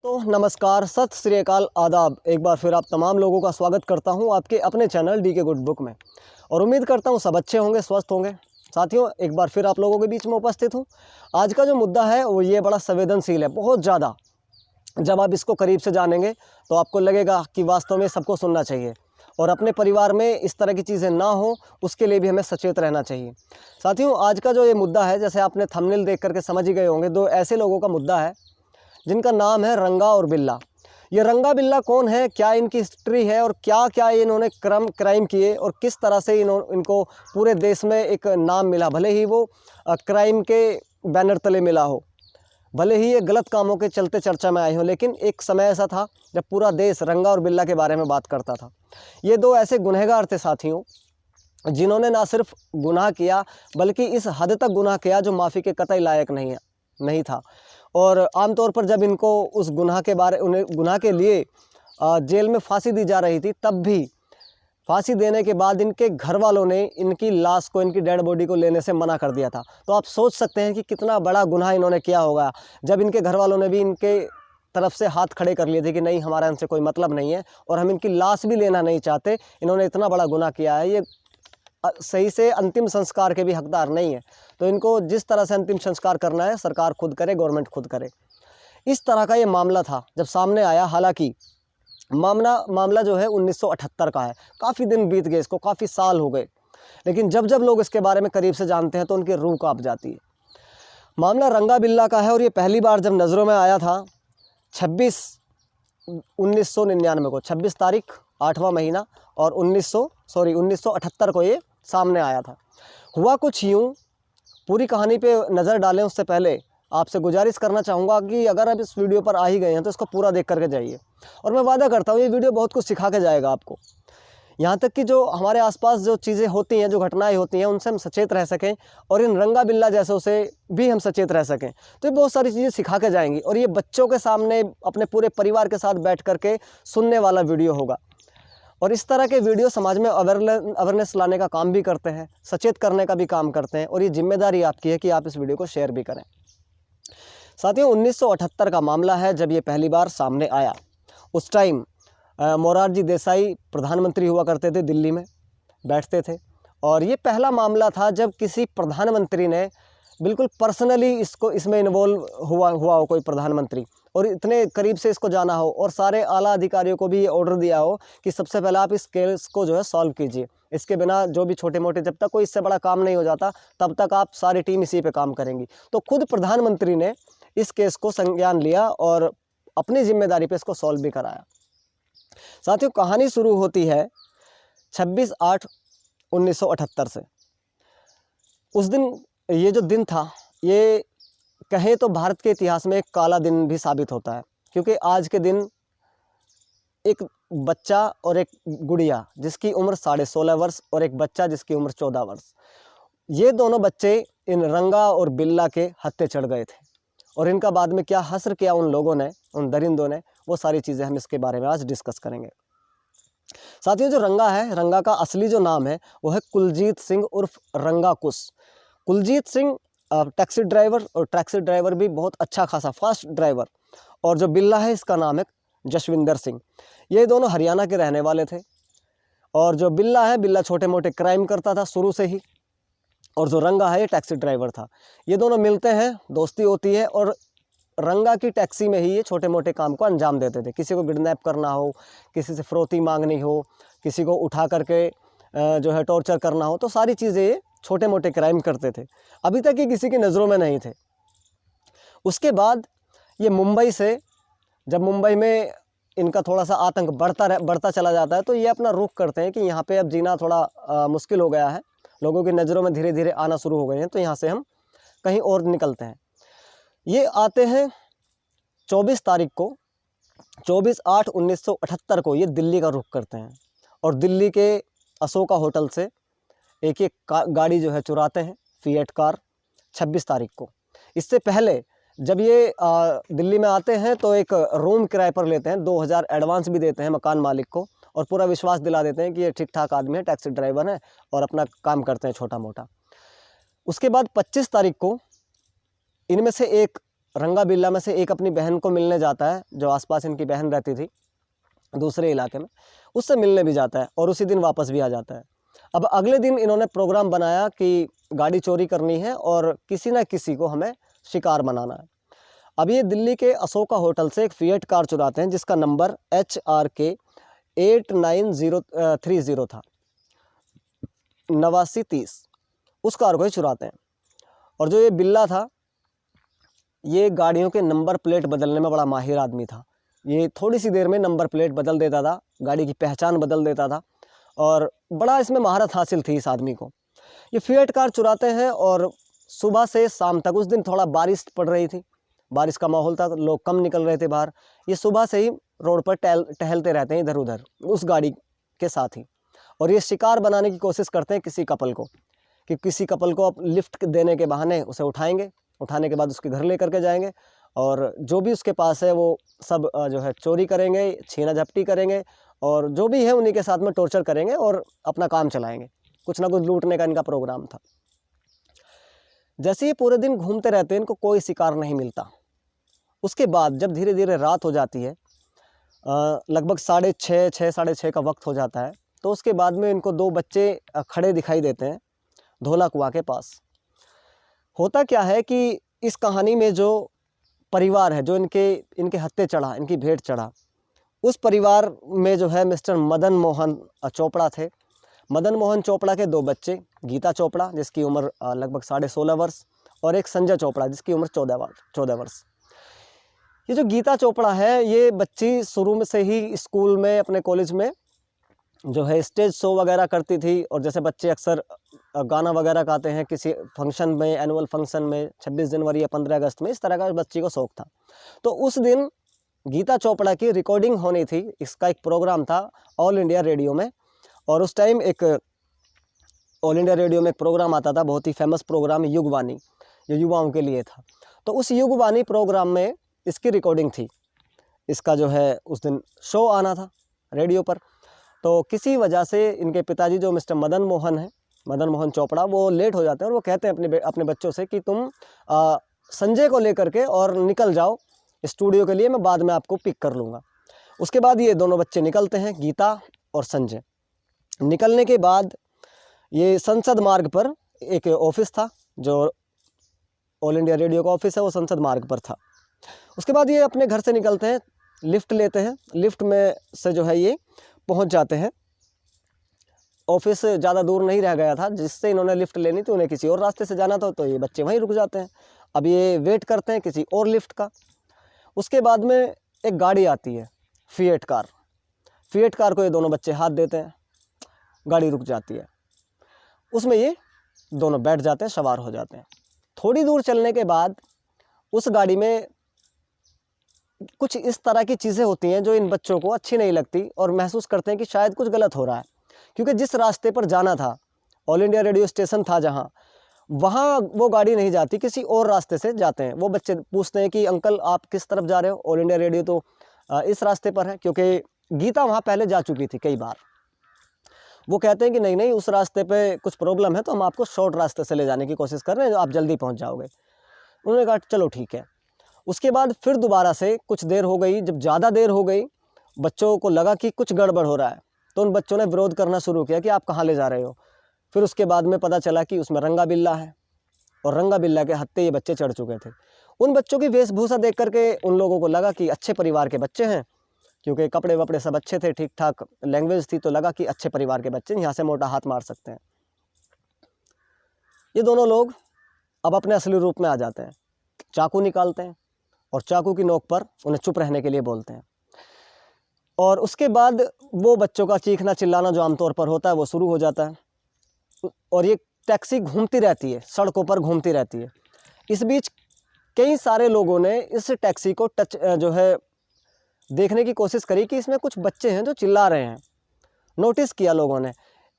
तो नमस्कार, सत श्री अकाल, आदाब। एक बार फिर आप तमाम लोगों का स्वागत करता हूं आपके अपने चैनल डी के गुड बुक में। और उम्मीद करता हूं सब अच्छे होंगे, स्वस्थ होंगे। साथियों, एक बार फिर आप लोगों के बीच में उपस्थित हूं। आज का जो मुद्दा है वो ये बड़ा संवेदनशील है, बहुत ज़्यादा। जब आप इसको करीब से जानेंगे तो आपको लगेगा कि वास्तव में सबको सुनना चाहिए और अपने परिवार में इस तरह की चीज़ें ना हो, उसके लिए भी हमें सचेत रहना चाहिए। साथियों, आज का जो ये मुद्दा है, जैसे आपने थंबनेल देख करके समझ ही गए होंगे, दो ऐसे लोगों का मुद्दा है जिनका नाम है रंगा और बिल्ला। ये रंगा बिल्ला कौन है, क्या इनकी हिस्ट्री है और क्या क्या इन्होंने क्राइम किए और किस तरह से इनको पूरे देश में एक नाम मिला। भले ही वो क्राइम के बैनर तले मिला हो, भले ही ये गलत कामों के चलते चर्चा में आए हों, लेकिन एक समय ऐसा था जब पूरा देश रंगा और बिल्ला के बारे में बात करता था। ये दो ऐसे गुनहगार थे साथियों, जिन्होंने ना सिर्फ गुनाह किया बल्कि इस हद तक गुनाह किया जो माफ़ी के कतई लायक नहीं था। और आमतौर पर जब इनको उस उन्हें गुनाह के लिए जेल में फांसी दी जा रही थी, तब भी फांसी देने के बाद इनके घर वालों ने इनकी लाश को, इनकी डेड बॉडी को लेने से मना कर दिया था। तो आप सोच सकते हैं कि कितना बड़ा गुनाह इन्होंने किया होगा, जब इनके घर वालों ने भी इनके तरफ से हाथ खड़े कर लिए थे कि नहीं, हमारा इनसे कोई मतलब नहीं है और हम इनकी लाश भी लेना नहीं चाहते। इन्होंने इतना बड़ा गुनाह किया है, ये सही से अंतिम संस्कार के भी हकदार नहीं है। तो इनको जिस तरह से अंतिम संस्कार करना है, सरकार खुद करे, गवर्नमेंट खुद करे। इस तरह का ये मामला था जब सामने आया। हालांकि मामला जो है 1978 का है। काफ़ी दिन बीत गए, इसको काफ़ी साल हो गए, लेकिन जब जब लोग इसके बारे में करीब से जानते हैं तो उनकी रूह कांप जाती है। मामला रंगा बिल्ला का है और ये पहली बार जब नज़रों में आया था 1999 को, 26 तारीख 8वां महीना, और 1978 को ये सामने आया था। हुआ कुछ यूँ, पूरी कहानी पे नज़र डालें उससे पहले आपसे गुजारिश करना चाहूँगा कि अगर आप इस वीडियो पर आ ही गए हैं तो इसको पूरा देख करके जाइए। और मैं वादा करता हूँ ये वीडियो बहुत कुछ सिखा के जाएगा आपको। यहाँ तक कि जो हमारे आसपास जो चीज़ें होती हैं, जो घटनाएं होती हैं, उनसे हम सचेत रह सकें और इन रंगा बिल्ला जैसों से भी हम सचेत रह सकें। तो ये बहुत सारी चीज़ें सिखा के जाएंगी और ये बच्चों के सामने अपने पूरे परिवार के साथ बैठ करके सुनने वाला वीडियो होगा। और इस तरह के वीडियो समाज में अवेयरनेस लाने का काम भी करते हैं, सचेत करने का भी काम करते हैं, और ये जिम्मेदारी आपकी है कि आप इस वीडियो को शेयर भी करें। साथियों, 1978 का मामला है जब ये पहली बार सामने आया। उस टाइम मोरारजी देसाई प्रधानमंत्री हुआ करते थे, दिल्ली में बैठते थे, और ये पहला मामला था जब किसी प्रधानमंत्री ने बिल्कुल पर्सनली इसमें इन्वॉल्व हुआ हो, कोई प्रधानमंत्री, और इतने करीब से इसको जाना हो और सारे आला अधिकारियों को भी ये ऑर्डर दिया हो कि सबसे पहले आप इस केस को जो है सॉल्व कीजिए। इसके बिना जो भी छोटे मोटे, जब तक कोई इससे बड़ा काम नहीं हो जाता तब तक आप सारी टीम इसी पे काम करेंगी। तो खुद प्रधानमंत्री ने इस केस को संज्ञान लिया और अपनी जिम्मेदारी पे इसको सॉल्व भी कराया। साथियों, कहानी शुरू होती है 26/8/1978 से। उस दिन, ये जो दिन था, ये कहें तो भारत के इतिहास में एक काला दिन भी साबित होता है, क्योंकि आज के दिन एक बच्चा और एक गुड़िया जिसकी उम्र 16.5 वर्ष और एक बच्चा जिसकी उम्र 14 वर्ष, ये दोनों बच्चे इन रंगा और बिल्ला के हत्थे चढ़ गए थे। और इनका बाद में क्या हश्र किया उन लोगों ने, उन दरिंदों ने, वो सारी चीज़ें हम इसके बारे में आज डिस्कस करेंगे। साथियों, जो रंगा है, रंगा का असली जो नाम है वो है कुलजीत सिंह उर्फ रंगा कुश। कुलजीत सिंह टैक्सी ड्राइवर, और टैक्सी ड्राइवर भी बहुत अच्छा खासा फास्ट ड्राइवर। और जो बिल्ला है, इसका नाम है जसविंदर सिंह। ये दोनों हरियाणा के रहने वाले थे। और जो बिल्ला है, बिल्ला छोटे मोटे क्राइम करता था शुरू से ही, और जो रंगा है ये टैक्सी ड्राइवर था। ये दोनों मिलते हैं, दोस्ती होती है, और रंगा की टैक्सी में ही ये छोटे मोटे काम को अंजाम देते थे। किसी को किडनैप करना हो, किसी से फिरौती मांगनी हो, किसी को उठा करके जो है टॉर्चर करना हो, तो सारी चीज़ें ये छोटे मोटे क्राइम करते थे। अभी तक ये किसी की नज़रों में नहीं थे। उसके बाद ये मुंबई से, जब मुंबई में इनका थोड़ा सा आतंक बढ़ता चला जाता है, तो ये अपना रुख करते हैं कि यहाँ पे अब जीना थोड़ा मुश्किल हो गया है, लोगों की नज़रों में धीरे धीरे आना शुरू हो गए हैं, तो यहाँ से हम कहीं और निकलते हैं। ये आते हैं 24 तारीख को, 24/8/1978 को ये दिल्ली का रुख करते हैं, और दिल्ली के अशोका होटल से एक गाड़ी जो है चुराते हैं, फिएट कार, 26 तारीख को। इससे पहले जब ये दिल्ली में आते हैं तो एक रूम किराए पर लेते हैं, 2000 एडवांस भी देते हैं मकान मालिक को, और पूरा विश्वास दिला देते हैं कि ये ठीक ठाक आदमी है, टैक्सी ड्राइवर है और अपना काम करते हैं छोटा मोटा। उसके बाद 25 तारीख को इनमें से एक रंगा बिल्ला में से एक अपनी बहन को मिलने जाता है, जो आसपास इनकी बहन रहती थी दूसरे इलाके में, उससे मिलने भी जाता है और उसी दिन वापस भी आ जाता है। अब अगले दिन इन्होंने प्रोग्राम बनाया कि गाड़ी चोरी करनी है और किसी न किसी को हमें शिकार बनाना है। अब ये दिल्ली के अशोका होटल से एक फिएट कार चुराते हैं जिसका नंबर HRK 89030 था, 8930। उस कार को ही चुराते हैं। और जो ये बिल्ला था, ये गाड़ियों के नंबर प्लेट बदलने में बड़ा माहिर आदमी था। ये थोड़ी सी देर में नंबर प्लेट बदल देता था, गाड़ी की पहचान बदल देता था और बड़ा इसमें महारत हासिल थी इस आदमी को। ये फिएट कार चुराते हैं और सुबह से शाम तक, उस दिन थोड़ा बारिश पड़ रही थी, बारिश का माहौल था, लोग कम निकल रहे थे बाहर। ये सुबह से ही रोड पर टहलते रहते हैं इधर उधर उस गाड़ी के साथ ही, और ये शिकार बनाने की कोशिश करते हैं किसी कपल को, कि किसी कपल को अब लिफ्ट देने के बहाने उसे उठाएंगे, उठाने के बाद उसके घर ले करके जाएंगे और जो भी उसके पास है वो सब जो है चोरी करेंगे, छीना झपटी करेंगे और जो भी है उन्हीं के साथ में टॉर्चर करेंगे और अपना काम चलाएंगे। कुछ ना कुछ लूटने का इनका प्रोग्राम था। जैसे ये पूरे दिन घूमते रहते हैं, इनको कोई शिकार नहीं मिलता। उसके बाद जब धीरे धीरे रात हो जाती है, लगभग 6:30 6:30 का वक्त हो जाता है, तो उसके बाद में इनको 2 बच्चे खड़े दिखाई देते हैं धोला कुआं के पास। होता क्या है कि इस कहानी में जो परिवार है, जो इनके हत्थे चढ़ा, इनकी भेंट चढ़ा, उस परिवार में जो है मिस्टर मदन मोहन चोपड़ा थे। मदन मोहन चोपड़ा के 2 बच्चे, गीता चोपड़ा जिसकी उम्र लगभग 16.5 वर्ष और एक संजय चोपड़ा जिसकी उम्र 14 वर्ष। ये जो गीता चोपड़ा है, ये बच्ची शुरू में से ही स्कूल में, अपने कॉलेज में जो है स्टेज शो वगैरह करती थी, और जैसे बच्चे अक्सर गाना वगैरह गाते हैं किसी फंक्शन में, एनुअल फंक्शन में, 26 जनवरी या 15 अगस्त में, इस तरह का बच्ची को शौक था। तो उस दिन गीता चोपड़ा की रिकॉर्डिंग होनी थी, इसका एक प्रोग्राम था ऑल इंडिया रेडियो में, और उस टाइम एक ऑल इंडिया रेडियो में एक प्रोग्राम आता था, बहुत ही फेमस प्रोग्राम, युगवाणी, जो युवाओं के लिए था। तो उस युगवाणी प्रोग्राम में इसकी रिकॉर्डिंग थी, इसका जो है उस दिन शो आना था रेडियो पर। तो किसी वजह से इनके पिताजी जो मिस्टर मदन मोहन हैं, मदन मोहन चोपड़ा, वो लेट हो जाते हैं और वो कहते हैं अपने बच्चों से कि तुम संजय को लेकर के और निकल जाओ स्टूडियो के लिए, मैं बाद में आपको पिक कर लूँगा। उसके बाद ये दोनों बच्चे निकलते हैं, गीता और संजय। निकलने के बाद ये संसद मार्ग पर एक ऑफिस था, जो ऑल इंडिया रेडियो का ऑफिस है, वो संसद मार्ग पर था। उसके बाद ये अपने घर से निकलते हैं, लिफ्ट लेते हैं, लिफ्ट में से जो है ये पहुंच जाते हैं। ऑफिस ज़्यादा दूर नहीं रह गया था, जिससे इन्होंने लिफ्ट लेनी थी, उन्हें किसी और रास्ते से जाना था, तो ये बच्चे वहीं रुक जाते हैं। अब ये वेट करते हैं किसी और लिफ्ट का। उसके बाद में एक गाड़ी आती है, फिएट कार। फिएट कार को ये दोनों बच्चे हाथ देते हैं, गाड़ी रुक जाती है, उसमें ये दोनों बैठ जाते हैं, सवार हो जाते हैं। थोड़ी दूर चलने के बाद उस गाड़ी में कुछ इस तरह की चीज़ें होती हैं जो इन बच्चों को अच्छी नहीं लगती और महसूस करते हैं कि शायद कुछ गलत हो रहा है, क्योंकि जिस रास्ते पर जाना था, ऑल इंडिया रेडियो स्टेशन था जहाँ, वहाँ वो गाड़ी नहीं जाती, किसी और रास्ते से जाते हैं। वो बच्चे पूछते हैं कि अंकल आप किस तरफ जा रहे हो, ऑल इंडिया रेडियो तो इस रास्ते पर है, क्योंकि गीता वहाँ पहले जा चुकी थी कई बार। वो कहते हैं कि नहीं नहीं, उस रास्ते पे कुछ प्रॉब्लम है, तो हम आपको शॉर्ट रास्ते से ले जाने की कोशिश कर रहे हैं, आप जल्दी पहुँच जाओगे। उन्होंने कहा चलो ठीक है। उसके बाद फिर दोबारा से कुछ देर हो गई, जब ज़्यादा देर हो गई, बच्चों को लगा कि कुछ गड़बड़ हो रहा है, तो उन बच्चों ने विरोध करना शुरू किया कि आप कहाँ ले जा रहे हो। फिर उसके बाद में पता चला कि उसमें रंगा बिल्ला है, और रंगा बिल्ला के हत्थे ये बच्चे चढ़ चुके थे। उन बच्चों की वेशभूषा देख करके उन लोगों को लगा कि अच्छे परिवार के बच्चे हैं, क्योंकि कपड़े वपड़े सब अच्छे थे, ठीक ठाक लैंग्वेज थी, तो लगा कि अच्छे परिवार के बच्चे यहाँ से मोटा हाथ मार सकते हैं। ये दोनों लोग अब अपने असली रूप में आ जाते हैं, चाकू निकालते हैं और चाकू की नोक पर उन्हें चुप रहने के लिए बोलते हैं। और उसके बाद वो बच्चों का चीखना चिल्लाना जो आमतौर पर होता है वो शुरू हो जाता है, और ये टैक्सी घूमती रहती है, सड़कों पर घूमती रहती है। इस बीच कई सारे लोगों ने इस टैक्सी को जो है देखने की कोशिश करी कि इसमें कुछ बच्चे हैं जो चिल्ला रहे हैं। नोटिस किया लोगों ने,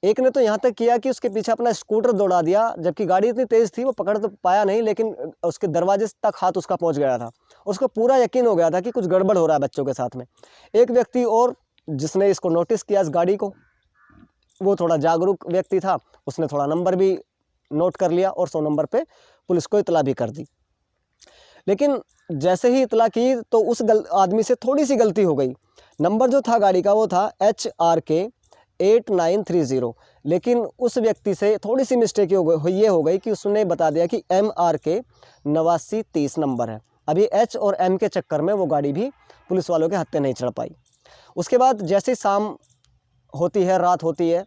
एक ने तो यहाँ तक किया कि उसके पीछे अपना स्कूटर दौड़ा दिया, जबकि गाड़ी इतनी तेज़ थी वो पकड़ तो पाया नहीं, लेकिन उसके दरवाजे तक हाथ उसका पहुँच गया था। उसको पूरा यकीन हो गया था कि कुछ गड़बड़ हो रहा है बच्चों के साथ में। एक व्यक्ति और जिसने इसको नोटिस किया, इस गाड़ी को, वो थोड़ा जागरूक व्यक्ति था, उसने थोड़ा नंबर भी नोट कर लिया और 100 नंबर पे पुलिस को इतला भी कर दी। लेकिन जैसे ही इतला की तो उस आदमी से थोड़ी सी गलती हो गई। नंबर जो था गाड़ी का वो था HRK 8930, लेकिन उस व्यक्ति से थोड़ी सी मिस्टेक ये हो गई कि उसने बता दिया कि MRK 8930 नंबर है। अभी H और M के चक्कर में वो गाड़ी भी पुलिस वालों के हत्थे नहीं चढ़ पाई। उसके बाद जैसे शाम होती है, रात होती है,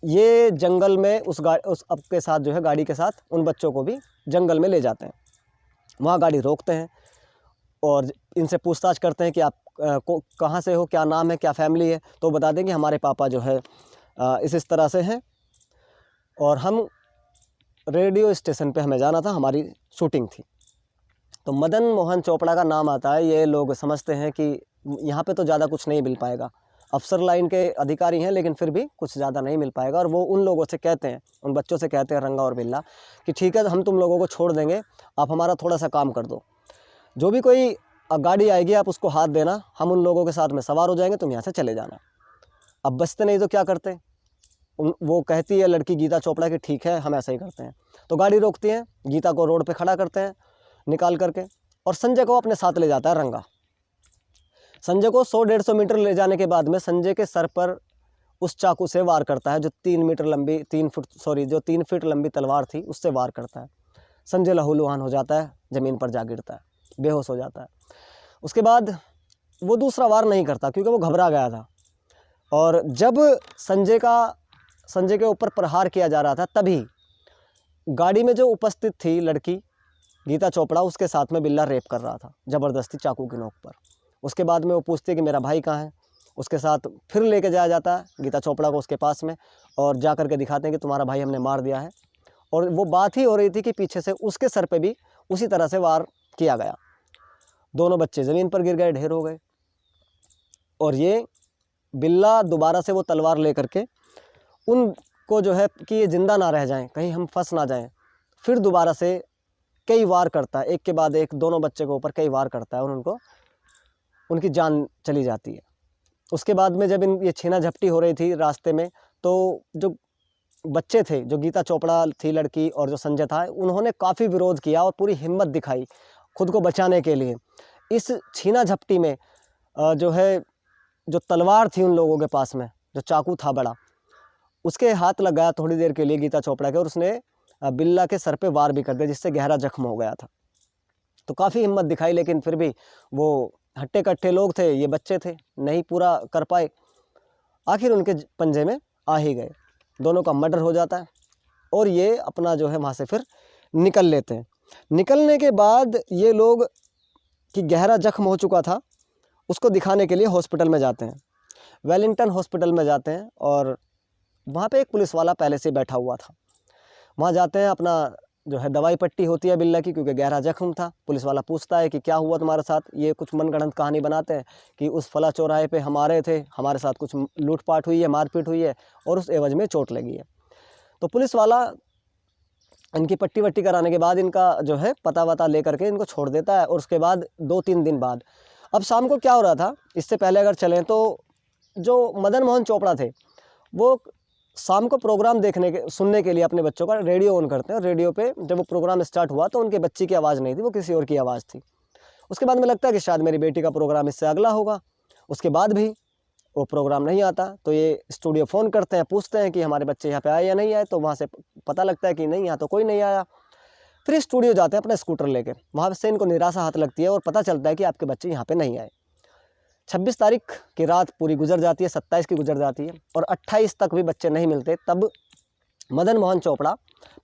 ये जंगल में उस अब के साथ जो है गाड़ी के साथ उन बच्चों को भी जंगल में ले जाते हैं। वहाँ गाड़ी रोकते हैं और इनसे पूछताछ करते हैं कि आप कहाँ से हो, क्या नाम है, क्या फैमिली है। तो बता दें कि हमारे पापा जो है इस तरह से हैं और हम रेडियो स्टेशन पे हमें जाना था, हमारी शूटिंग थी। तो मदन मोहन चोपड़ा का नाम आता है। ये लोग समझते हैं कि यहाँ पे तो ज़्यादा कुछ नहीं मिल पाएगा, अफसर लाइन के अधिकारी हैं, लेकिन फिर भी कुछ ज़्यादा नहीं मिल पाएगा। और वो उन लोगों से कहते हैं, उन बच्चों से कहते हैं, रंगा और बिल्ला, कि ठीक है हम तुम लोगों को छोड़ देंगे, आप हमारा थोड़ा सा काम कर दो। जो भी कोई गाड़ी आएगी आप उसको हाथ देना, हम उन लोगों के साथ में सवार हो जाएंगे, तुम यहाँ से चले जाना। अब बचते नहीं तो क्या करते, वो कहती है लड़की गीता चोपड़ा कि ठीक है हम ऐसा ही करते हैं। तो गाड़ी रोकती हैं, गीता को रोड पे खड़ा करते हैं निकाल करके, और संजय को अपने साथ ले जाता है रंगा। संजय को 100-150 मीटर ले जाने के बाद में संजय के सर पर उस चाकू से वार करता है, जो 3 फीट लंबी तलवार थी उससे वार करता है। संजय लहूलुहान हो जाता है, ज़मीन पर जा गिरता है, बेहोश हो जाता है। उसके बाद वो दूसरा वार नहीं करता क्योंकि वो घबरा गया था। और जब संजय के ऊपर प्रहार किया जा रहा था, तभी गाड़ी में जो उपस्थित थी लड़की गीता चोपड़ा, उसके साथ में बिल्ला रेप कर रहा था ज़बरदस्ती चाकू की नोक पर। उसके बाद में वो पूछती है कि मेरा भाई कहाँ है। उसके साथ फिर लेके जाया जाता है गीता चोपड़ा को उसके पास में, और जा कर के दिखाते हैं कि तुम्हारा भाई हमने मार दिया है। और वो बात ही हो रही थी कि पीछे से उसके सर पे भी उसी तरह से वार किया गया। दोनों बच्चे ज़मीन पर गिर गए, ढेर हो गए। और ये बिल्ला दोबारा से वो तलवार ले करके उनको जो है कि ये ज़िंदा ना रह जाएं, कहीं हम फंस ना जाएं, फिर दोबारा से कई वार करता है, एक के बाद एक दोनों बच्चे के ऊपर कई वार करता है और उनकी जान चली जाती है। उसके बाद में जब ये छीना झपटी हो रही थी रास्ते में, तो जो बच्चे थे, जो गीता चोपड़ा थी लड़की और जो संजय था, उन्होंने काफ़ी विरोध किया और पूरी हिम्मत दिखाई खुद को बचाने के लिए। इस छीना झपटी में जो तलवार थी उन लोगों के पास में, जो चाकू था बड़ा, उसके हाथ लग गया थोड़ी देर के लिए गीता चोपड़ा के, और उसने बिल्ला के सर पे वार भी कर दिया, जिससे गहरा जख्म हो गया था। तो काफ़ी हिम्मत दिखाई, लेकिन फिर भी वो हट्टे कट्टे लोग थे, ये बच्चे थे, नहीं पूरा कर पाए। आखिर उनके पंजे में आ ही गए, दोनों का मर्डर हो जाता है और ये अपना जो है वहाँ से फिर निकल लेते हैं। निकलने के बाद ये लोग कि गहरा जख्म हो चुका था, उसको दिखाने के लिए हॉस्पिटल में जाते हैं, वेलिंगटन हॉस्पिटल में जाते हैं। और वहाँ पे एक पुलिस वाला पहले से बैठा हुआ था। वहाँ जाते हैं, अपना जो है दवाई पट्टी होती है बिल्ला की, क्योंकि गहरा जख्म था। पुलिस वाला पूछता है कि क्या हुआ तुम्हारे साथ। ये कुछ मनगढ़ंत कहानी बनाते हैं कि उस फला चौराहे पे हम आ रहे थे, हमारे साथ कुछ लूटपाट हुई है, मारपीट हुई है और उस एवज में चोट लगी है। तो पुलिस वाला इनकी पट्टी वट्टी कराने के बाद इनका जो है पता वता ले करके इनको छोड़ देता है। और उसके बाद 2-3 दिन बाद, अब शाम को क्या हो रहा था, इससे पहले अगर चलें तो जो मदन मोहन चोपड़ा थे वो शाम को प्रोग्राम सुनने के लिए अपने बच्चों का रेडियो ऑन करते हैं। रेडियो पे जब वो प्रोग्राम स्टार्ट हुआ तो उनके बच्ची की आवाज़ नहीं थी, वो किसी और की आवाज़ थी। उसके बाद में लगता है कि शायद मेरी बेटी का प्रोग्राम इससे अगला होगा। उसके बाद भी वो प्रोग्राम नहीं आता, तो ये स्टूडियो फ़ोन करते हैं, पूछते हैं कि हमारे बच्चे यहाँ पे आए या नहीं आए। तो वहाँ से पता लगता है कि नहीं, यहाँ तो कोई नहीं आया। फिर स्टूडियो जाते हैं अपना स्कूटर लेके, वहाँ से इनको निराशा हाथ लगती है और पता चलता है कि आपके बच्चे यहाँ पे नहीं आए। 26 तारीख की रात पूरी गुजर जाती है, 27 की गुजर जाती है और 28 तक भी बच्चे नहीं मिलते। तब मदन मोहन चोपड़ा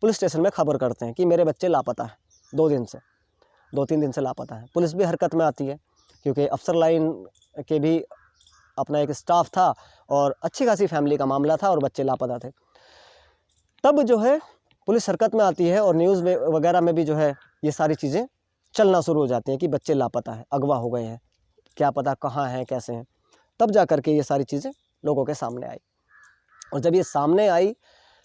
पुलिस स्टेशन में खबर करते हैं कि मेरे बच्चे लापता हैं, 2-3 दिन से लापता हैं। पुलिस भी हरकत में आती है, क्योंकि अफसर लाइन के भी अपना एक स्टाफ था और अच्छी खासी फैमिली का मामला था और बच्चे लापता थे। तब जो है पुलिस हरकत में आती है और न्यूज़ वगैरह में भी जो है ये सारी चीज़ें चलना शुरू हो जाती हैं कि बच्चे लापता हैं, अगवा हो गए हैं, क्या पता कहाँ हैं, कैसे हैं। तब जा कर के ये सारी चीज़ें लोगों के सामने आई। और जब ये सामने आई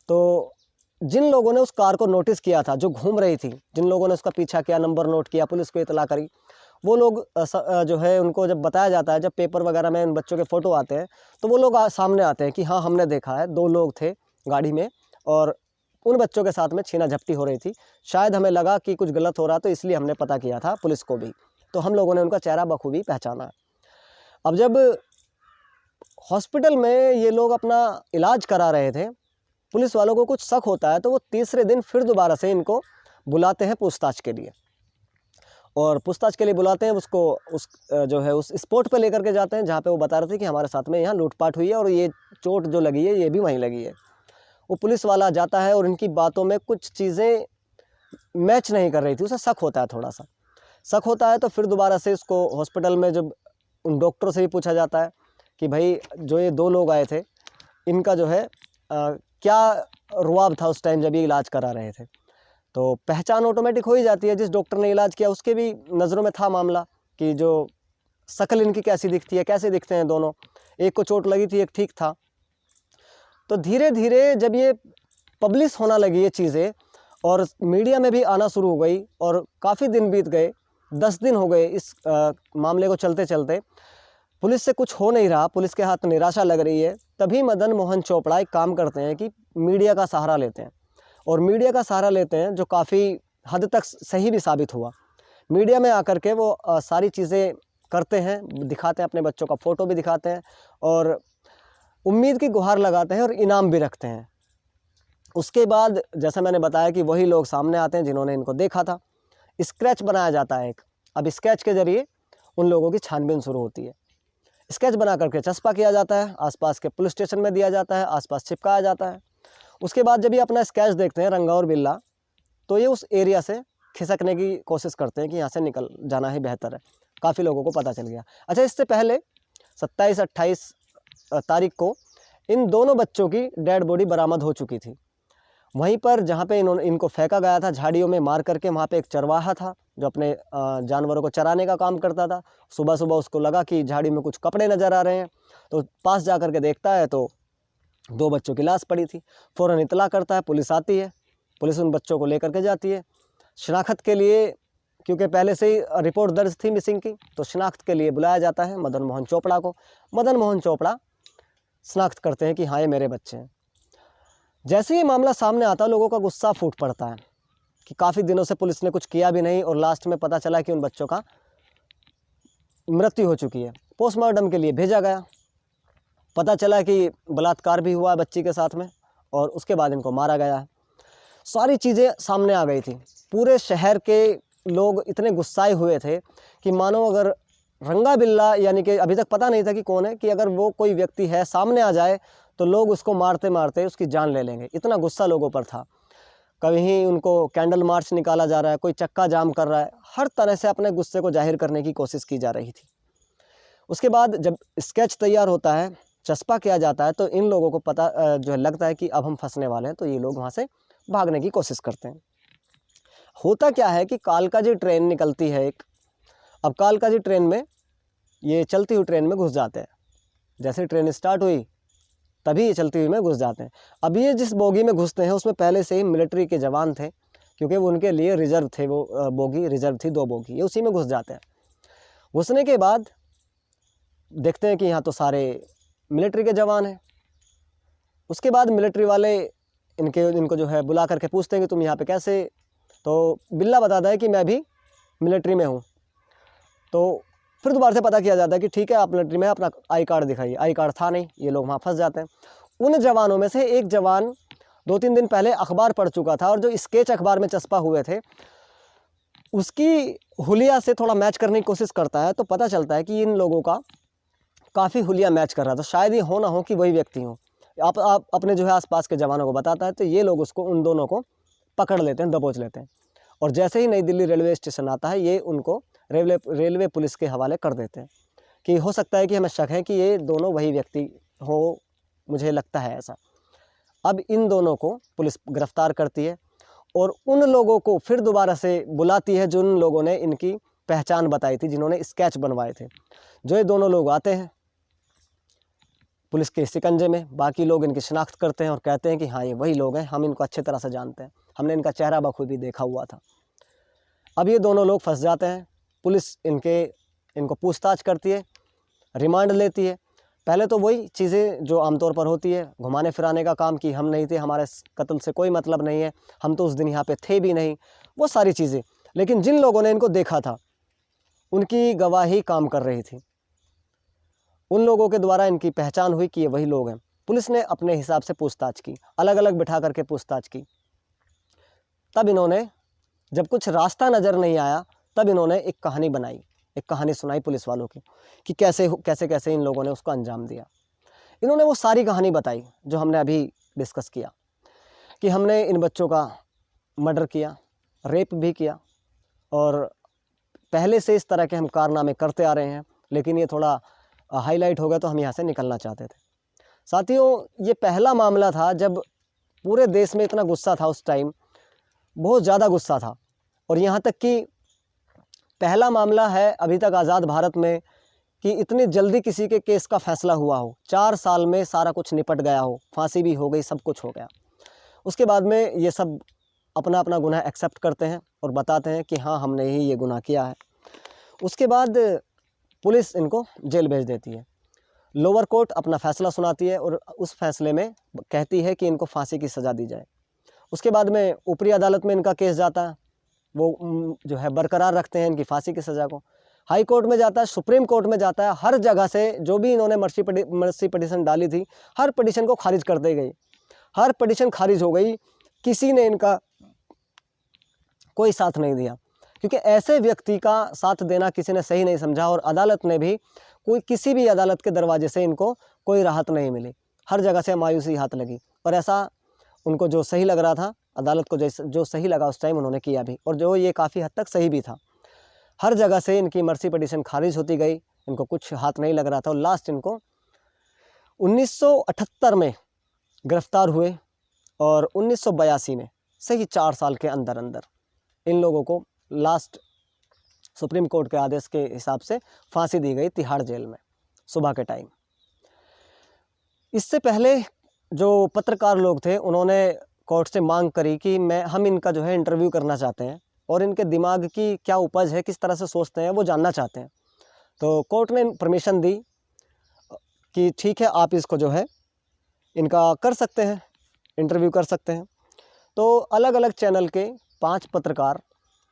तो जिन लोगों ने उस कार को नोटिस किया था, जो घूम रही थी, जिन लोगों ने उसका पीछा किया, नंबर नोट किया, पुलिस को इतला करी, वो लोग जो है उनको जब बताया जाता है, जब पेपर वगैरह में उन बच्चों के फ़ोटो आते हैं, तो वो लोग सामने आते हैं कि हाँ हमने देखा है, 2 लोग थे गाड़ी में और उन बच्चों के साथ में छीना झपटी हो रही थी। शायद हमें लगा कि कुछ गलत हो रहा, तो इसलिए हमने पता किया था पुलिस को भी, तो हम लोगों ने उनका चेहरा बखूबी पहचाना। अब जब हॉस्पिटल में ये लोग अपना इलाज करा रहे थे, पुलिस वालों को कुछ शक होता है, तो वो तीसरे दिन फिर दोबारा से इनको बुलाते हैं पूछताछ के लिए। और पूछताछ के लिए बुलाते हैं, उसको उस स्पॉट पे लेकर के जाते हैं जहाँ पे वो बता रहे थे कि हमारे साथ में यहाँ लूटपाट हुई है और ये चोट जो लगी है ये भी वहीं लगी है। वो पुलिस वाला जाता है और इनकी बातों में कुछ चीज़ें मैच नहीं कर रही थी, उसे शक होता है, थोड़ा सा शक होता है। तो फिर दोबारा से इसको हॉस्पिटल में जब उन डॉक्टरों से भी पूछा जाता है कि भाई जो ये 2 लोग आए थे, इनका जो है क्या रुआब था उस टाइम जब ये इलाज करा रहे थे। तो पहचान ऑटोमेटिक हो ही जाती है, जिस डॉक्टर ने इलाज किया उसके भी नज़रों में था मामला कि जो शक्ल इनकी कैसी दिखती है, कैसे दिखते हैं दोनों, एक को चोट लगी थी, एक ठीक था। तो धीरे धीरे जब ये पब्लिश होना लगी ये चीज़ें और मीडिया में भी आना शुरू हो गई और काफ़ी दिन बीत गए, 10 दिन हो गए इस मामले को चलते चलते, पुलिस से कुछ हो नहीं रहा, पुलिस के हाथ निराशा लग रही है। तभी मदन मोहन चोपड़ा एक काम करते हैं कि मीडिया का सहारा लेते हैं, और मीडिया का सहारा लेते हैं जो काफ़ी हद तक सही भी साबित हुआ। मीडिया में आकर के वो सारी चीज़ें करते हैं, दिखाते हैं, अपने बच्चों का फ़ोटो भी दिखाते हैं और उम्मीद की गुहार लगाते हैं और इनाम भी रखते हैं। उसके बाद जैसा मैंने बताया कि वही लोग सामने आते हैं जिन्होंने इनको देखा था। स्केच बनाया जाता है एक। अब स्केच के ज़रिए उन लोगों की छानबीन शुरू होती है। स्केच बना करके चस्पा किया जाता है, आसपास के पुलिस स्टेशन में दिया जाता है, आसपास चिपकाया जाता है। उसके बाद जब ये अपना स्केच देखते हैं रंगा और बिल्ला, तो ये उस एरिया से खिसकने की कोशिश करते हैं कि यहाँ से निकल जाना ही बेहतर है। काफ़ी लोगों को पता चल गया। अच्छा, इससे पहले 27-28 तारीख को इन दोनों बच्चों की डेड बॉडी बरामद हो चुकी थी। वहीं पर जहाँ पे इनको फेंका गया था झाड़ियों में मार करके, वहाँ पे एक चरवाहा था जो अपने जानवरों को चराने का काम करता था। सुबह सुबह उसको लगा कि झाड़ी में कुछ कपड़े नज़र आ रहे हैं, तो पास जा कर के देखता है तो 2 बच्चों की लाश पड़ी थी। फ़ौरन इतला करता है, पुलिस आती है, पुलिस उन बच्चों को लेकर के जाती है शिनाख्त के लिए, क्योंकि पहले से ही रिपोर्ट दर्ज थी मिसिंग की, तो शिनाख्त के लिए बुलाया जाता है मदन मोहन चोपड़ा को। मदन मोहन चोपड़ा शिनाख्त करते हैं कि हाँ ये मेरे बच्चे हैं। जैसे ही मामला सामने आता है, लोगों का गुस्सा फूट पड़ता है कि काफ़ी दिनों से पुलिस ने कुछ किया भी नहीं और लास्ट में पता चला कि उन बच्चों का मृत्यु हो चुकी है। पोस्टमार्टम के लिए भेजा गया, पता चला कि बलात्कार भी हुआ बच्ची के साथ में और उसके बाद इनको मारा गया है। सारी चीज़ें सामने आ गई थी। पूरे शहर के लोग इतने गुस्साए हुए थे कि मानो अगर रंगा बिल्ला, यानी कि अभी तक पता नहीं था कि कौन है, कि अगर वो कोई व्यक्ति है सामने आ जाए तो लोग उसको मारते मारते उसकी जान ले लेंगे। इतना गुस्सा लोगों पर था। कहीं उनको कैंडल मार्च निकाला जा रहा है, कोई चक्का जाम कर रहा है, हर तरह से अपने गुस्से को जाहिर करने की कोशिश की जा रही थी। उसके बाद जब स्केच तैयार होता है, चस्पा किया जाता है, तो इन लोगों को पता जो है लगता है कि अब हम फंसने वाले हैं, तो ये लोग वहाँ से भागने की कोशिश करते हैं। होता क्या है कि कालकाजी ट्रेन निकलती है एक। अब कालकाजी ट्रेन में ये चलती हुई ट्रेन में घुस जाते हैं। जैसे ट्रेन स्टार्ट हुई तभी ये चलती हुई में घुस जाते हैं। अब ये जिस बोगी में घुसते हैं उसमें पहले से ही मिलिट्री के जवान थे, क्योंकि वो उनके लिए रिजर्व थे, वो बोगी रिजर्व थी, 2 बोगी, ये उसी में घुस जाते हैं। घुसने के बाद देखते हैं कि यहाँ तो सारे मिलिट्री के जवान हैं। उसके बाद मिलिट्री वाले इनको जो है बुला करके पूछते हैं कि तुम यहाँ पे कैसे, तो बिल्ला बताता है कि मैं भी मिलिट्री में हूँ। तो फिर दोबारा से पता किया जाता है कि ठीक है आप मिलिट्री में, अपना आई कार्ड दिखाइए। आई कार्ड था नहीं, ये लोग वहाँ फंस जाते हैं। उन जवानों में से एक जवान 2-3 दिन पहले अखबार पढ़ चुका था और जो स्केच अखबार में चस्पा हुए थे उसकी हुलिया से थोड़ा मैच करने की कोशिश करता है, तो पता चलता है कि इन लोगों का काफ़ी हुलिया मैच कर रहा था। शायद ये हो ना हो कि वही व्यक्ति हो। आप अपने जो है आसपास के जवानों को बताता है, तो ये लोग उसको, उन दोनों को पकड़ लेते हैं, दबोच लेते हैं। और जैसे ही नई दिल्ली रेलवे स्टेशन आता है, ये उनको रेलवे पुलिस के हवाले कर देते हैं कि हो सकता है कि हमें शक है कि ये दोनों वही व्यक्ति हो, मुझे लगता है ऐसा। अब इन दोनों को पुलिस गिरफ्तार करती है और उन लोगों को फिर दोबारा से बुलाती है जिन लोगों ने इनकी पहचान बताई थी, जिन्होंने स्केच बनवाए थे। जो ये दोनों लोग आते हैं पुलिस के शिकंजे में, बाकी लोग इनकी शिनाख्त करते हैं और कहते हैं कि हाँ ये वही लोग हैं, हम इनको अच्छी तरह से जानते हैं, हमने इनका चेहरा बखूबी देखा हुआ था। अब ये दोनों लोग फंस जाते हैं। पुलिस इनको पूछताछ करती है, रिमांड लेती है। पहले तो वही चीज़ें जो आमतौर पर होती है, घुमाने फिराने का काम, कि हम नहीं थे, हमारे कत्ल से कोई मतलब नहीं है, हम तो उस दिन यहाँ पे थे भी नहीं, वो सारी चीज़ें। लेकिन जिन लोगों ने इनको देखा था उनकी गवाही काम कर रही थी, उन लोगों के द्वारा इनकी पहचान हुई कि ये वही लोग हैं। पुलिस ने अपने हिसाब से पूछताछ की, अलग अलग बिठा करके पूछताछ की। तब इन्होंने, जब कुछ रास्ता नज़र नहीं आया, तब इन्होंने एक कहानी बनाई, एक कहानी सुनाई पुलिस वालों की, कि कैसे कैसे कैसे इन लोगों ने उसको अंजाम दिया। इन्होंने वो सारी कहानी बताई जो हमने अभी डिस्कस किया, कि हमने इन बच्चों का मर्डर किया, रेप भी किया, और पहले से इस तरह के हम कारनामे करते आ रहे हैं, लेकिन ये थोड़ा हाईलाइट हो गया तो हम यहाँ से निकलना चाहते थे। साथियों, ये पहला मामला था जब पूरे देश में इतना गुस्सा था, उस टाइम बहुत ज़्यादा गुस्सा था, और यहाँ तक कि पहला मामला है अभी तक आज़ाद भारत में कि इतनी जल्दी किसी के केस का फैसला हुआ हो, 4 साल में सारा कुछ निपट गया हो, फांसी भी हो गई, सब कुछ हो गया। उसके बाद में ये सब अपना अपना गुनाह एक्सेप्ट करते हैं और बताते हैं कि हाँ, हमने ही ये गुनाह किया है। उसके बाद पुलिस इनको जेल भेज देती है, लोअर कोर्ट अपना फ़ैसला सुनाती है और उस फैसले में कहती है कि इनको फांसी की सज़ा दी जाए। उसके बाद में ऊपरी अदालत में इनका केस जाता है, वो जो है बरकरार रखते हैं इनकी फांसी की सज़ा को। हाई कोर्ट में जाता है, सुप्रीम कोर्ट में जाता है, हर जगह से जो भी इन्होंने मर्सी पिटीशन डाली थी, हर पिटीशन को खारिज कर दी गई, हर पिटीशन खारिज हो गई। किसी ने इनका कोई साथ नहीं दिया, क्योंकि ऐसे व्यक्ति का साथ देना किसी ने सही नहीं समझा, और अदालत ने भी किसी भी अदालत के दरवाजे से इनको कोई राहत नहीं मिली, हर जगह से मायूसी हाथ लगी। और ऐसा उनको जो सही लग रहा था, अदालत को जो सही लगा उस टाइम उन्होंने किया भी, और जो ये काफ़ी हद तक सही भी था। हर जगह से इनकी मर्सी पिटीशन खारिज होती गई, इनको कुछ हाथ नहीं लग रहा था, और लास्ट इनको 1978 में गिरफ्तार हुए, और 1982 में सही 4 साल के अंदर अंदर इन लोगों को लास्ट सुप्रीम कोर्ट के आदेश के हिसाब से फांसी दी गई तिहाड़ जेल में सुबह के टाइम। इससे पहले जो पत्रकार लोग थे उन्होंने कोर्ट से मांग करी कि हम इनका जो है इंटरव्यू करना चाहते हैं, और इनके दिमाग की क्या उपज है, किस तरह से सोचते हैं, वो जानना चाहते हैं। तो कोर्ट ने परमिशन दी कि ठीक है, आप इसको जो है इनका कर सकते हैं, इंटरव्यू कर सकते हैं। तो अलग अलग चैनल के 5 पत्रकार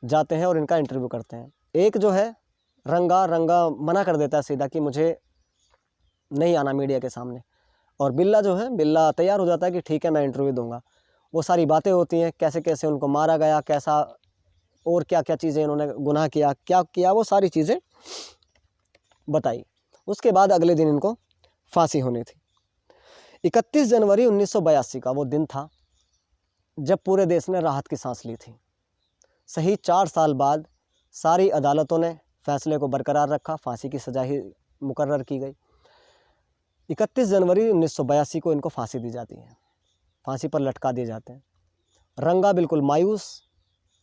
जाते हैं और इनका इंटरव्यू करते हैं। एक जो है रंगा मना कर देता है सीधा कि मुझे नहीं आना मीडिया के सामने, और बिल्ला जो है, बिल्ला तैयार हो जाता है कि ठीक है, मैं इंटरव्यू दूंगा। वो सारी बातें होती हैं, कैसे कैसे उनको मारा गया, कैसा और क्या क्या चीज़ें इन्होंने गुनाह किया, क्या किया, वो सारी चीज़ें बताई। उसके बाद अगले दिन इनको फांसी होनी थी। 31 जनवरी 1982 का वो दिन था जब पूरे देश ने राहत की सांस ली थी। सही 4 साल बाद सारी अदालतों ने फैसले को बरकरार रखा, फांसी की सज़ा ही मुकर्रर की गई। 31 जनवरी 1982 को इनको फांसी दी जाती है, फांसी पर लटका दिए जाते हैं। रंगा बिल्कुल मायूस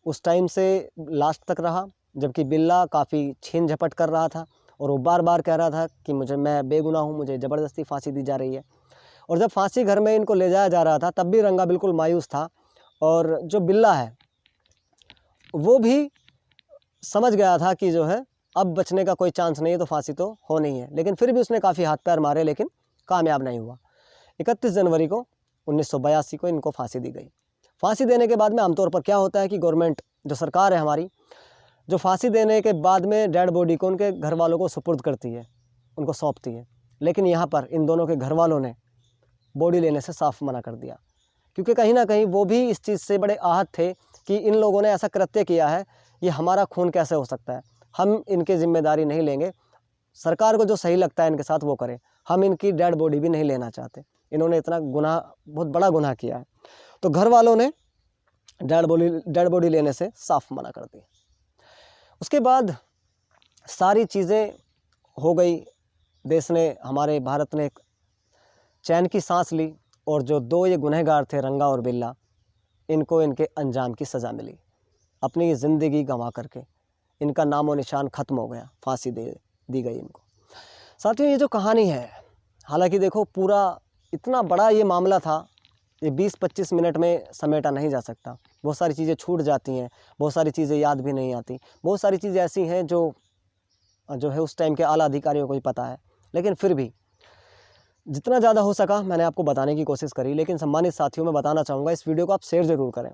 उस टाइम से लास्ट तक रहा, जबकि बिल्ला काफ़ी छीन झपट कर रहा था, और वो बार बार कह रहा था कि मैं बेगुनाह हूँ, मुझे ज़बरदस्ती फांसी दी जा रही है। और जब फांसी घर में इनको ले जाया जा रहा था, तब भी रंगा बिल्कुल मायूस था, और जो बिल्ला है वो भी समझ गया था कि जो है अब बचने का कोई चांस नहीं है, तो फांसी तो होनी ही है। लेकिन फिर भी उसने काफ़ी हाथ पैर मारे, लेकिन कामयाब नहीं हुआ। 31 जनवरी को 1982 को इनको फांसी दी गई। फांसी देने के बाद में आमतौर पर क्या होता है कि गवर्नमेंट, जो सरकार है हमारी, जो फांसी देने के बाद में डेड बॉडी को उनके घर वालों को सुपुर्द करती है, उनको सौंपती है। लेकिन यहाँ पर इन दोनों के घर वालों ने बॉडी लेने से साफ मना कर दिया, क्योंकि कहीं ना कहीं वो भी इस चीज़ से बड़े आहत थे कि इन लोगों ने ऐसा कृत्य किया है, ये हमारा खून कैसे हो सकता है, हम इनकी जिम्मेदारी नहीं लेंगे, सरकार को जो सही लगता है इनके साथ वो करे, हम इनकी डेड बॉडी भी नहीं लेना चाहते। इन्होंने इतना गुनाह, बहुत बड़ा गुनाह किया है। तो घर वालों ने डेड बॉडी लेने से साफ मना कर दी। उसके बाद सारी चीज़ें हो गई, देश ने, हमारे भारत ने एक चैन की सांस ली, और जो 2 ये गुनहगार थे, रंगा और बिल्ला, इनको इनके अंजाम की सज़ा मिली। अपनी ज़िंदगी गंवा करके इनका नामो निशान ख़त्म हो गया, फांसी दी गई इनको। साथियों, ये जो कहानी है, हालांकि देखो पूरा इतना बड़ा ये मामला था, ये 20-25 मिनट में समेटा नहीं जा सकता। बहुत सारी चीज़ें छूट जाती हैं, बहुत सारी चीज़ें याद भी नहीं आती, बहुत सारी चीज़ें ऐसी हैं जो है उस टाइम के आला अधिकारियों को ही पता है। लेकिन फिर भी जितना ज़्यादा हो सका मैंने आपको बताने की कोशिश करी, लेकिन सम्मानित साथियों, मैं बताना चाहूँगा इस वीडियो को आप शेयर ज़रूर करें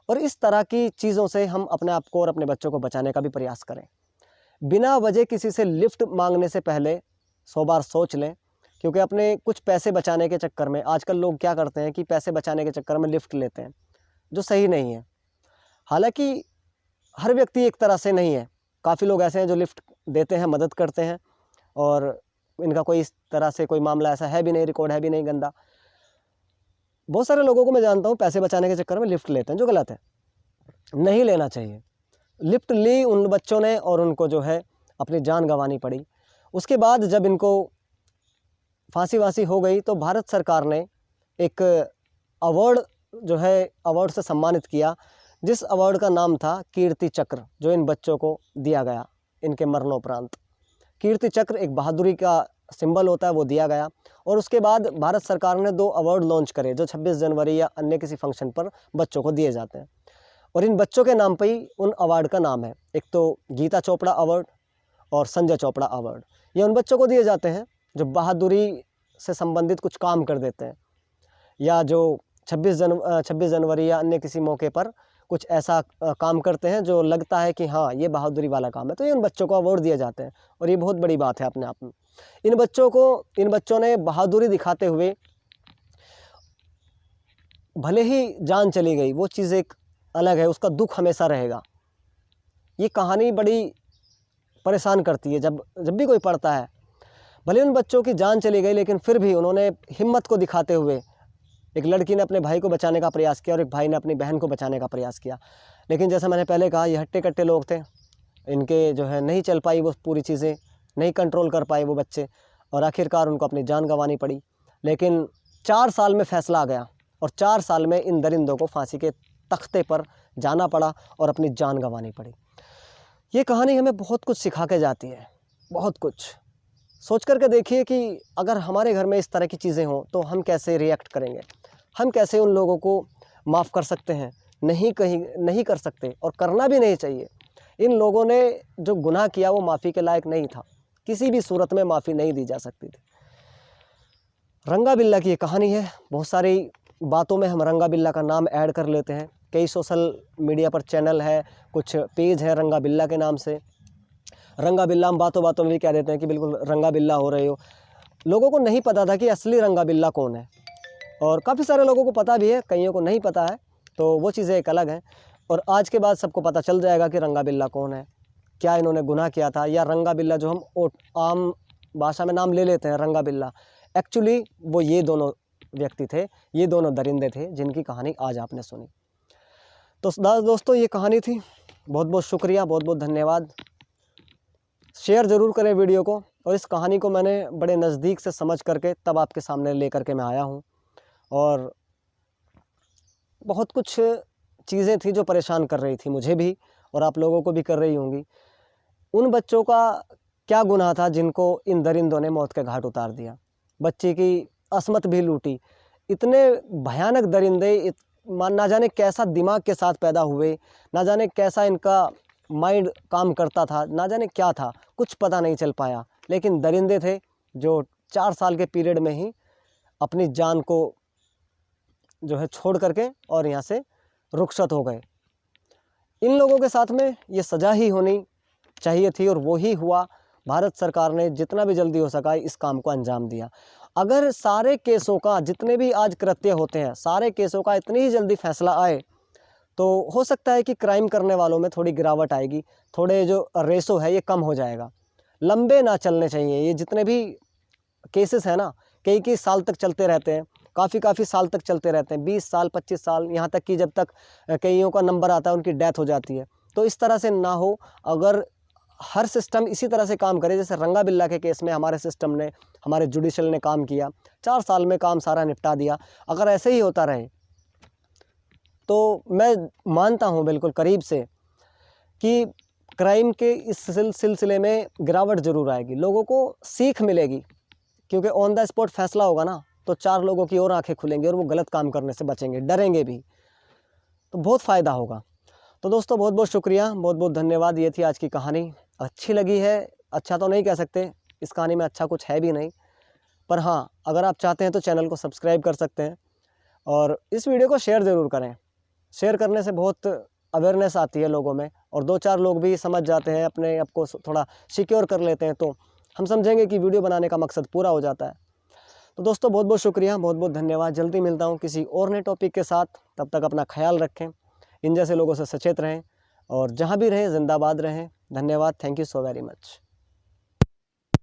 और इस तरह की चीज़ों से हम अपने आप को और अपने बच्चों को बचाने का भी प्रयास करें। बिना वजह किसी से लिफ्ट मांगने से पहले 100 बार सोच लें, क्योंकि अपने कुछ पैसे बचाने के चक्कर में आजकल लोग क्या करते हैं कि पैसे बचाने के चक्कर में लिफ्ट लेते हैं, जो सही नहीं है। हालांकि हर व्यक्ति एक तरह से नहीं है, काफ़ी लोग ऐसे हैं जो लिफ्ट देते हैं, मदद करते हैं और इनका कोई इस तरह से कोई मामला ऐसा है भी नहीं, रिकॉर्ड है भी नहीं गंदा। बहुत सारे लोगों को मैं जानता हूँ पैसे बचाने के चक्कर में लिफ्ट लेते हैं, जो गलत है, नहीं लेना चाहिए। लिफ्ट ली उन बच्चों ने और उनको जो है अपनी जान गंवानी पड़ी। उसके बाद जब इनको फांसी वांसी हो गई तो भारत सरकार ने एक अवार्ड जो है अवार्ड से सम्मानित किया, जिस अवार्ड का नाम था कीर्ति चक्र, जो इन बच्चों को दिया गया इनके मरणोपरांत। कीर्ति चक्र एक बहादुरी का सिंबल होता है, वो दिया गया। और उसके बाद भारत सरकार ने 2 अवार्ड लॉन्च करे, जो 26 जनवरी या अन्य किसी फंक्शन पर बच्चों को दिए जाते हैं और इन बच्चों के नाम पर ही उन अवार्ड का नाम है। एक तो गीता चोपड़ा अवार्ड और संजय चोपड़ा अवार्ड। ये उन बच्चों को दिए जाते हैं जो बहादुरी से संबंधित कुछ काम कर देते हैं, या जो 26 जनवरी या अन्य किसी मौके पर कुछ ऐसा काम करते हैं जो लगता है कि हाँ ये बहादुरी वाला काम है, तो ये उन बच्चों को अवार्ड दिए जाते हैं और ये बहुत बड़ी बात है अपने आप में। इन बच्चों ने बहादुरी दिखाते हुए, भले ही जान चली गई वो चीज़ एक अलग है, उसका दुख हमेशा रहेगा। ये कहानी बड़ी परेशान करती है जब भी कोई पढ़ता है। भले उन बच्चों की जान चली गई, लेकिन फिर भी उन्होंने हिम्मत को दिखाते हुए, एक लड़की ने अपने भाई को बचाने का प्रयास किया और एक भाई ने अपनी बहन को बचाने का प्रयास किया। लेकिन जैसा मैंने पहले कहा, ये हट्टे कट्टे लोग थे, इनके जो है नहीं चल पाई वो पूरी चीज़ें, नहीं कंट्रोल कर पाए वो बच्चे और आखिरकार उनको अपनी जान गंवानी पड़ी। लेकिन 4 साल में फैसला आ गया और 4 साल में इन दरिंदों को फांसी के तख्ते पर जाना पड़ा और अपनी जान गंवानी पड़ी। ये कहानी हमें बहुत कुछ सिखा के जाती है, बहुत कुछ। सोच करके देखिए कि अगर हमारे घर में इस तरह की चीज़ें हों तो हम कैसे रिएक्ट करेंगे, हम कैसे उन लोगों को माफ़ कर सकते हैं। नहीं कर सकते और करना भी नहीं चाहिए। इन लोगों ने जो गुनाह किया वो माफ़ी के लायक नहीं था, किसी भी सूरत में माफ़ी नहीं दी जा सकती थी। रंगा बिल्ला की ये कहानी है। बहुत सारी बातों में हम रंगा बिल्ला का नाम ऐड कर लेते हैं। कई सोशल मीडिया पर चैनल है, कुछ पेज है रंगा बिल्ला के नाम से। रंगा बिल्ला हम बातों बातों में भी कह देते हैं कि बिल्कुल रंगा बिल्ला हो रहे हो। लोगों को नहीं पता था कि असली रंगा बिल्ला कौन है, और काफ़ी सारे लोगों को पता भी है, कईयों को नहीं पता है, तो वो चीज़ें एक अलग हैं। और आज के बाद सबको पता चल जाएगा कि रंगा बिल्ला कौन है, क्या इन्होंने गुनाह किया था। या रंगा बिल्ला जो हम आम भाषा में नाम ले लेते हैं रंगा बिल्ला, एक्चुअली वो ये दोनों व्यक्ति थे, ये दोनों दरिंदे थे जिनकी कहानी आज आपने सुनी। तो दोस्तों ये कहानी थी। बहुत बहुत शुक्रिया, बहुत बहुत धन्यवाद। शेयर ज़रूर करें वीडियो को। और इस कहानी को मैंने बड़े नज़दीक से समझ करके तब आपके सामने लेकर के मैं आया हूँ, और बहुत कुछ चीज़ें थी जो परेशान कर रही थी मुझे भी और आप लोगों को भी कर रही होंगी। उन बच्चों का क्या गुनाह था जिनको इन दरिंदों ने मौत के घाट उतार दिया, बच्चे की असमत भी लूटी। इतने भयानक दरिंदे, ना जाने कैसा दिमाग के साथ पैदा हुए, ना जाने कैसा इनका माइंड काम करता था, ना जाने क्या था, कुछ पता नहीं चल पाया। लेकिन दरिंदे थे जो 4 साल के पीरियड में ही अपनी जान को जो है छोड़ करके और यहाँ से रुखसत हो गए। इन लोगों के साथ में ये सज़ा ही होनी चाहिए थी और वो ही हुआ। भारत सरकार ने जितना भी जल्दी हो सका इस काम को अंजाम दिया। अगर सारे केसों का, जितने भी आज कृत्य होते हैं, सारे केसों का इतनी ही जल्दी फैसला आए तो हो सकता है कि क्राइम करने वालों में थोड़ी गिरावट आएगी, थोड़े जो रेशो है ये कम हो जाएगा। लंबे ना चलने चाहिए ये जितने भी केसेस हैं ना, कई साल तक चलते रहते हैं, काफ़ी साल तक चलते रहते हैं, 20 साल 25 साल, यहाँ तक कि जब तक कईयों का नंबर आता है उनकी डेथ हो जाती है। तो इस तरह से ना हो। अगर हर सिस्टम इसी तरह से काम करे जैसे रंगा बिल्ला के केस में हमारे सिस्टम ने, हमारे जुडिशल ने काम किया, 4 साल में काम सारा निपटा दिया, अगर ऐसे ही होता रहे तो मैं मानता हूँ बिल्कुल करीब से कि क्राइम के इस सिलसिले में गिरावट ज़रूर आएगी, लोगों को सीख मिलेगी, क्योंकि ऑन द स्पॉट फैसला होगा ना तो 4 लोगों की और आंखें खुलेंगी और वो गलत काम करने से बचेंगे, डरेंगे भी, तो बहुत फ़ायदा होगा। तो दोस्तों बहुत बहुत शुक्रिया, बहुत बहुत धन्यवाद। ये थी आज की कहानी। अच्छी लगी है, अच्छा तो नहीं कह सकते, इस कहानी में अच्छा कुछ है भी नहीं, पर हाँ, अगर आप चाहते हैं तो चैनल को सब्सक्राइब कर सकते हैं और इस वीडियो को शेयर ज़रूर करें। शेयर करने से बहुत अवेयरनेस आती है लोगों में और 2-4 लोग भी समझ जाते हैं, अपने आप को थोड़ा सिक्योर कर लेते हैं, तो हम समझेंगे कि वीडियो बनाने का मकसद पूरा हो जाता है। तो दोस्तों बहुत बहुत शुक्रिया, बहुत बहुत धन्यवाद। जल्दी मिलता हूँ किसी और नए टॉपिक के साथ। तब तक अपना ख्याल रखें, इन जैसे लोगों से सचेत रहें और जहाँ भी रहें जिंदाबाद रहें। धन्यवाद। Thank you so very much.